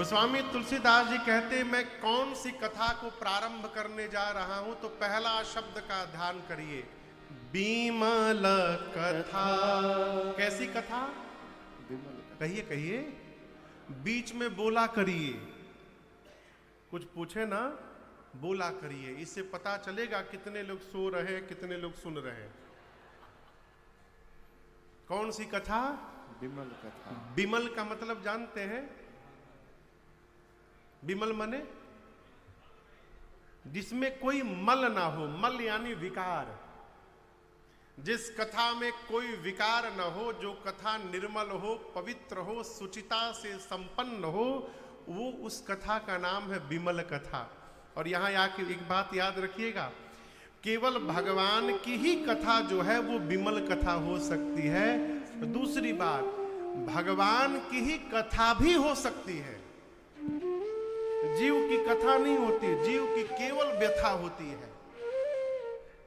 गोस्वामी तुलसीदास जी कहते, मैं कौन सी कथा को प्रारंभ करने जा रहा हूं, तो पहला शब्द का ध्यान करिए, बिमल कथा। कैसी कथा? कहिए कहिए, बीच में बोला करिए, कुछ पूछे ना बोला करिए, इससे पता चलेगा कितने लोग सो रहे हैं, कितने लोग सुन रहे हैं। कौन सी कथा? विमल कथा। विमल का मतलब जानते हैं? विमल माने जिसमें कोई मल ना हो, मल यानी विकार। जिस कथा में कोई विकार न हो, जो कथा निर्मल हो, पवित्र हो, सुचिता से संपन्न हो, वो उस कथा का नाम है विमल कथा। और यहां आके एक बात याद रखिएगा, केवल भगवान की ही कथा जो है वो विमल कथा हो सकती है। दूसरी बात, भगवान की ही कथा भी हो सकती है, जीव की कथा नहीं होती, जीव की केवल व्यथा होती है।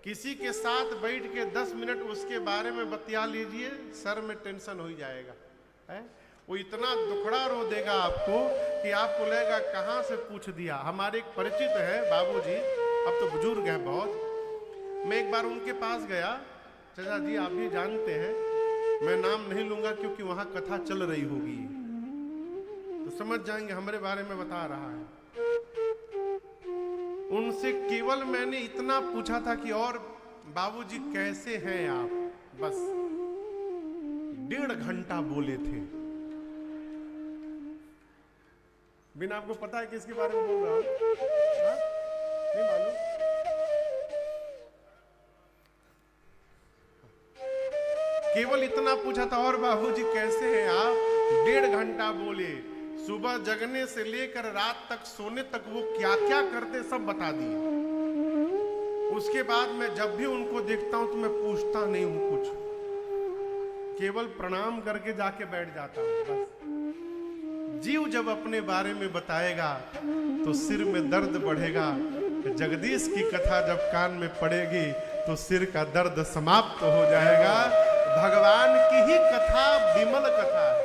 किसी के साथ बैठ के 10 मिनट उसके बारे में बतिया लीजिए, सर में टेंशन हो जाएगा है? वो इतना दुखड़ा रो देगा आपको कि आपको लगेगा कहां से पूछ दिया। हमारे एक परिचित है बाबूजी, अब तो बुजुर्ग हैं बहुत। मैं एक बार उनके पास गया, चाचा जी आप भी जानते हैं, मैं नाम नहीं लूंगा क्योंकि वहां कथा चल रही होगी तो समझ जाएंगे हमारे बारे में बता रहा है। उनसे केवल मैंने इतना पूछा था कि और बाबूजी कैसे हैं आप, बस 1.5 घंटा बोले थे। बिना आपको पता है किसके बारे में बोल रहा हूं? नहीं मालूम? केवल इतना पूछा था, और बाबूजी कैसे हैं आप? 1.5 घंटा बोले। सुबह जगने से लेकर रात तक सोने तक वो क्या क्या करते सब बता दिए। उसके बाद मैं जब भी उनको देखता हूं तो मैं पूछता नहीं हूं कुछ, केवल प्रणाम करके जाके बैठ जाता हूं बस। जीव जब अपने बारे में बताएगा तो सिर में दर्द बढ़ेगा। जगदीश की कथा जब कान में पड़ेगी तो सिर का दर्द समाप्त हो जाएगा। भगवान की ही कथा विमल कथा है।